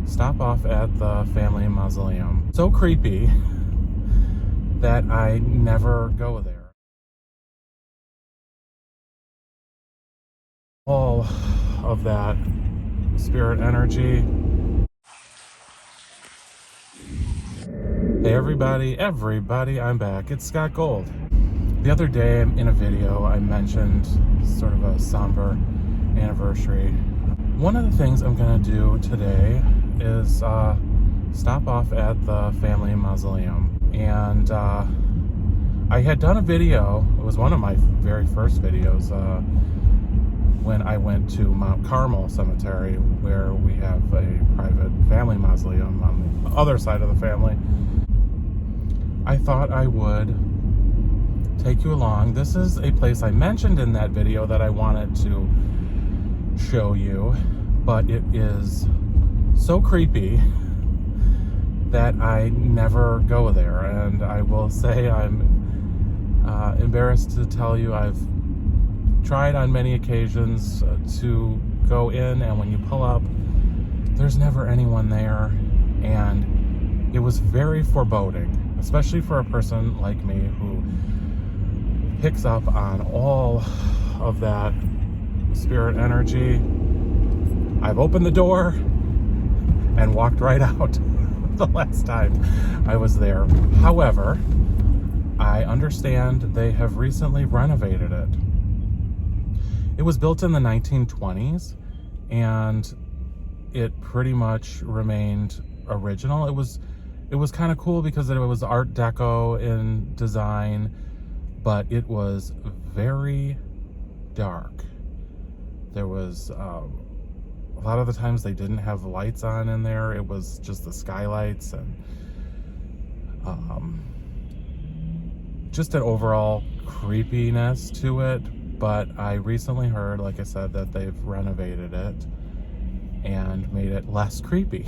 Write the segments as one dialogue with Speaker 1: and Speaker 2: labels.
Speaker 1: stop off at the family mausoleum. So creepy that I never go there. All of that spirit energy. Hey everybody, I'm back. It's Scott Gold. The other day in a video I mentioned sort of a somber anniversary. One of the things I'm gonna do today is stop off at the family mausoleum. And I had done a video, it was one of my very first videos, when I went to Mount Carmel Cemetery, where we have a private family mausoleum on the other side of the family. I thought I would take you along. This is a place I mentioned in that video that I wanted to show you, but it is so creepy that I never go there. And I will say I'm embarrassed to tell you I've tried on many occasions to go in, and when you pull up, there's never anyone there, and it was very foreboding, especially for a person like me who picks up on all of that spirit energy. I've opened the door and walked right out the last time I was there. However, I understand they have recently renovated it. It was built in the 1920s, and it pretty much remained original. It was kind of cool because it was Art Deco in design, but it was very dark. There was a lot of the times they didn't have lights on in there. It was just the skylights, and just an overall creepiness to it. But I recently heard, like I said, that they've renovated it and made it less creepy.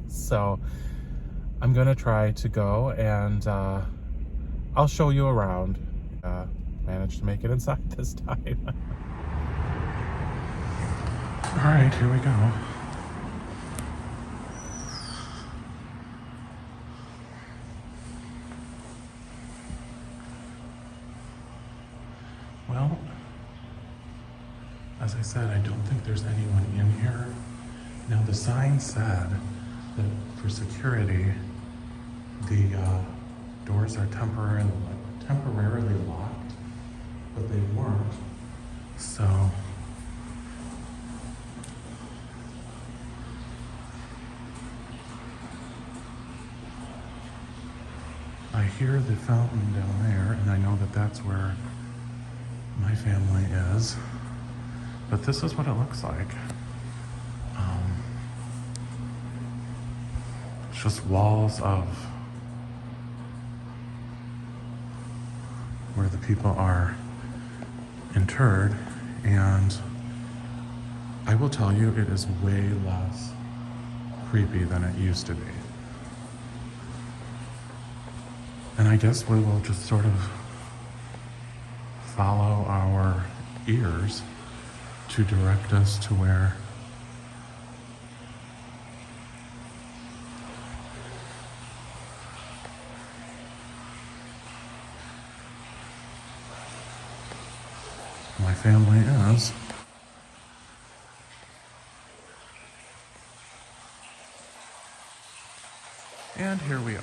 Speaker 1: So I'm gonna try to go, and I'll show you around. Managed to make it inside this time. All right, here we go. Well, as I said, I don't think there's anyone in here. Now, the sign said that for security, the doors are temporarily locked, but they weren't. So I hear the fountain down there, and I know that that's where my family is, but this is what it looks like. It's just walls of where the people are interred, and I will tell you, it is way less creepy than it used to be. And I guess we will just sort of follow our ears to direct us to where my family is. And here we are.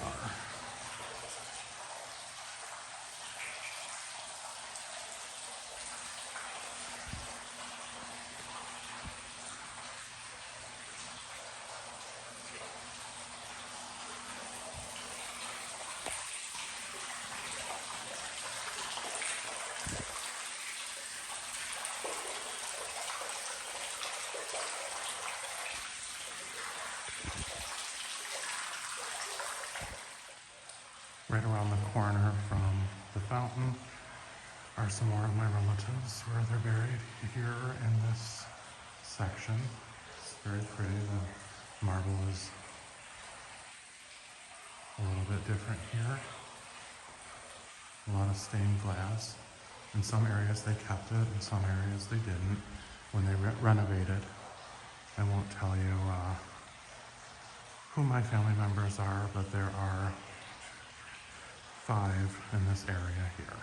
Speaker 1: Right around the corner from the fountain are some more of my relatives where they're buried here in this section. It's very pretty. The marble is a little bit different here. A lot of stained glass. In some areas they kept it, in some areas they didn't. When they renovated, I won't tell you who my family members are, but there are 5 in this area here.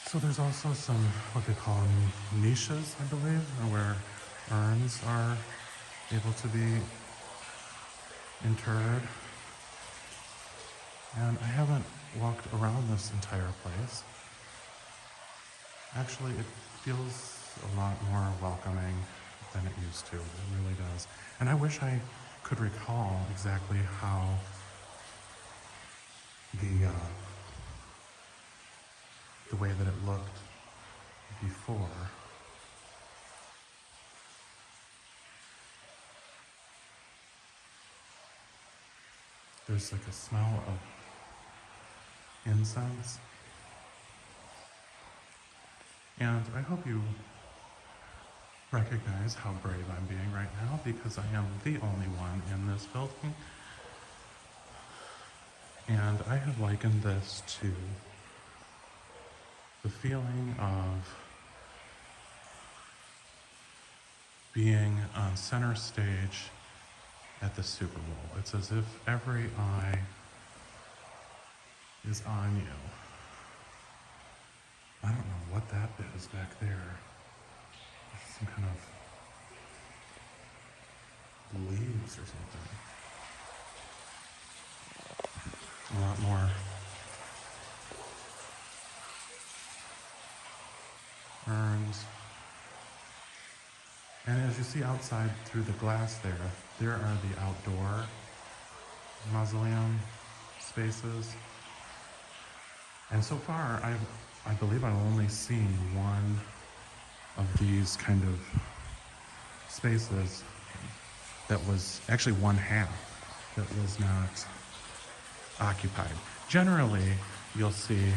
Speaker 1: So there's also some, what they call niches, I believe, where urns are able to be interred. And I haven't walked around this entire place. Actually, it feels a lot more welcoming than it used to. It really does. And I wish I could recall exactly how the way that it looked before. There's like a smell of incense. And I hope you recognize how brave I'm being right now, because I am the only one in this building. And I have likened this to the feeling of being on center stage at the Super Bowl. It's as if every eye is on you. I don't know what that is back there. Some kind of leaves or something. A lot more urns. And as you see outside through the glass there are the outdoor mausoleum spaces. And so far, I believe I've only seen one of these kind of spaces that was actually one half that was not occupied. Generally, you'll see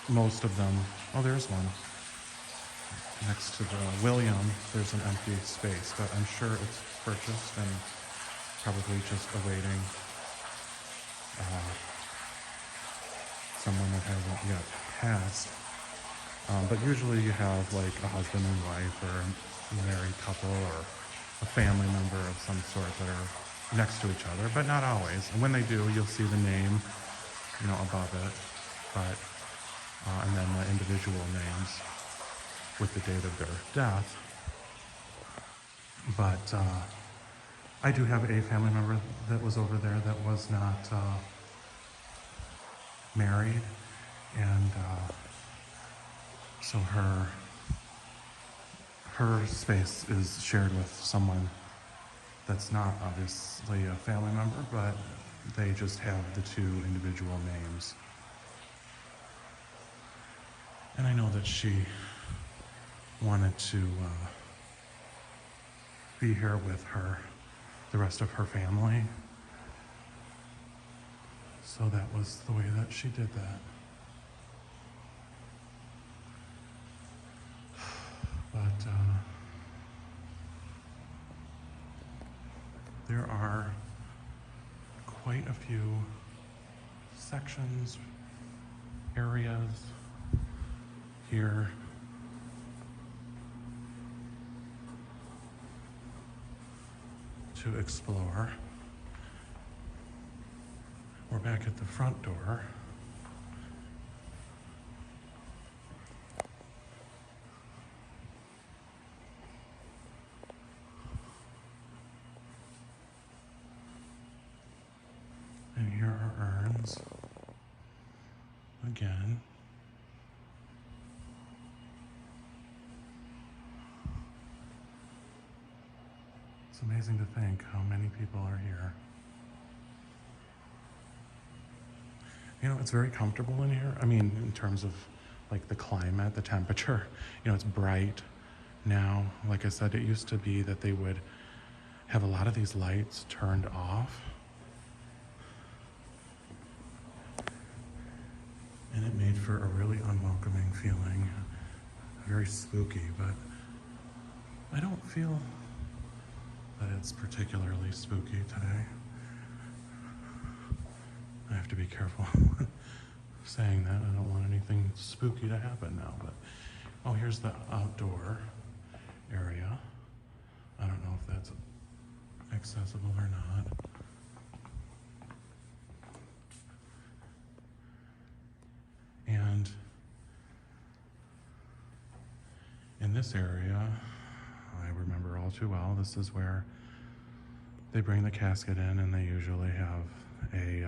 Speaker 1: most of them. Oh, there's one. Next to the William, there's an empty space, but I'm sure it's purchased and probably just awaiting someone that hasn't yet passed. But usually you have like a husband and wife or a married couple or a family member of some sort that are next to each other, but not always. And when they do, you'll see the name, above it, but and then the individual names with the date of their death. But I do have a family member that was over there that was not married, and so her space is shared with someone that's not obviously a family member, but they just have the 2 individual names. And I know that she wanted to be here with the rest of her family. So that was the way that she did that. But there are quite a few sections, areas here to explore. We're back at the front door. And here are urns. Again. It's amazing to think how many people are here. It's very comfortable in here. I mean, in terms of like the climate, the temperature, it's bright now. Like I said, it used to be that they would have a lot of these lights turned off. And it made for a really unwelcoming feeling. very spooky, but I don't feel that it's particularly spooky today. I have to be careful saying that. I don't want anything spooky to happen now, but oh, here's the outdoor area. I don't know if that's accessible or not. And in this area, I remember all too well, this is where they bring the casket in, and they usually have a,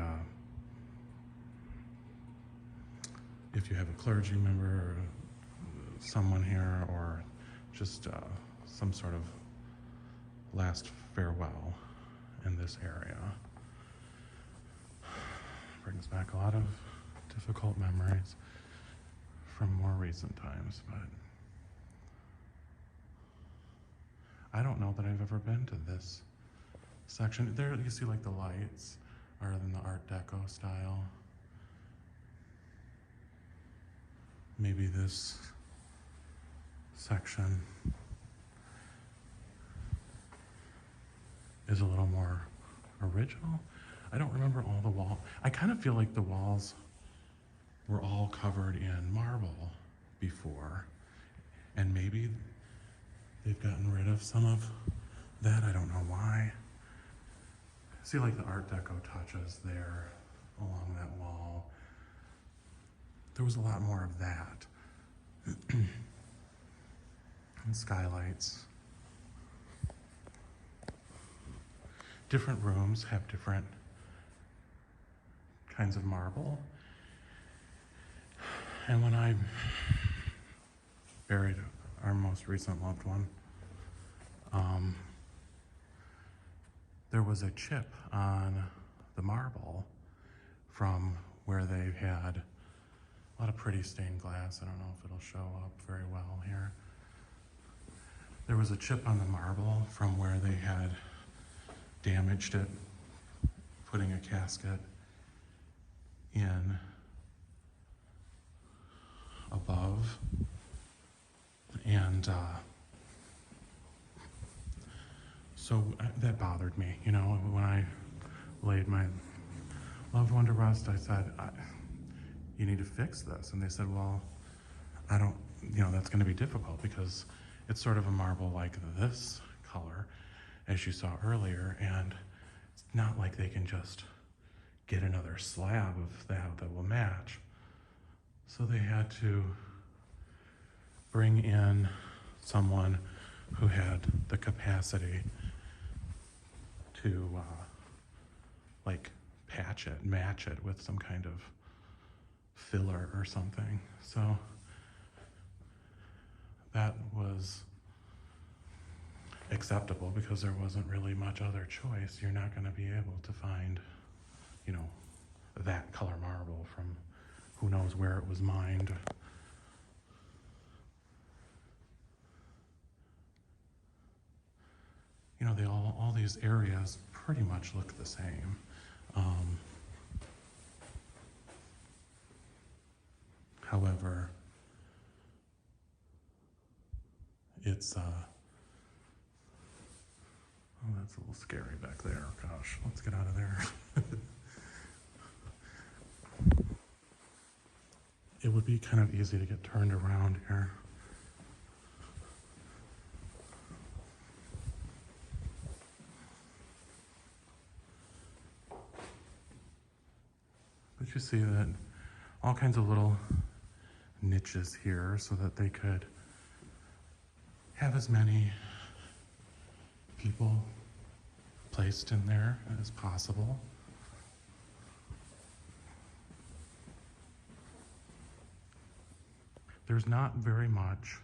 Speaker 1: if you have a clergy member or someone here, or just some sort of last farewell in this area. Brings back a lot of difficult memories from more recent times, but I don't know that I've ever been to this section. There you see like the lights are in the Art Deco style. Maybe this section is a little more original. I don't remember all the wall. I kind of feel like the walls were all covered in marble before, and maybe they've gotten rid of some of that. I don't know why. See like the Art Deco touches there along that wall. There was a lot more of that. And skylights. Different rooms have different kinds of marble. And when I buried our most recent loved one, there was a chip on the marble from where they had a lot of pretty stained glass. I don't know if it'll show up very well here. There was a chip on the marble from where they had damaged it, putting a casket in above, and so that bothered me. You know, when I laid my loved one to rest, I said, you need to fix this. And they said, well, I don't, you know, that's going to be difficult because it's sort of a marble like this color, as you saw earlier, and it's not like they can just get another slab of that will match. So they had to bring in someone who had the capacity to like patch it, match it with some kind of filler or something. So that was acceptable because there wasn't really much other choice. You're not going to be able to find, you know, that color marble from who knows where it was mined. You know, all these areas pretty much look the same. However, it's, oh, that's a little scary back there. Gosh, let's get out of there. It would be kind of easy to get turned around here. But you see that all kinds of little niches here so that they could have as many people placed in there as possible. There's not very much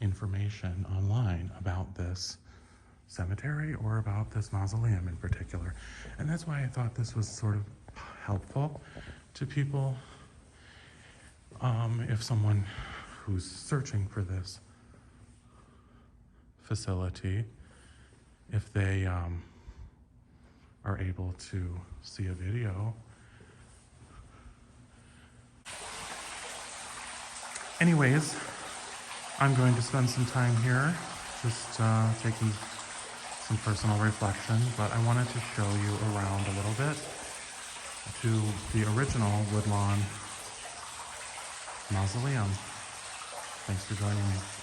Speaker 1: information online about this cemetery or about this mausoleum in particular. And that's why I thought this was sort of helpful to people. If someone who's searching for this facility, if they are able to see a video. Anyways, I'm going to spend some time here, just taking some personal reflection, but I wanted to show you around a little bit to the original Woodlawn Mausoleum. Thanks for joining me.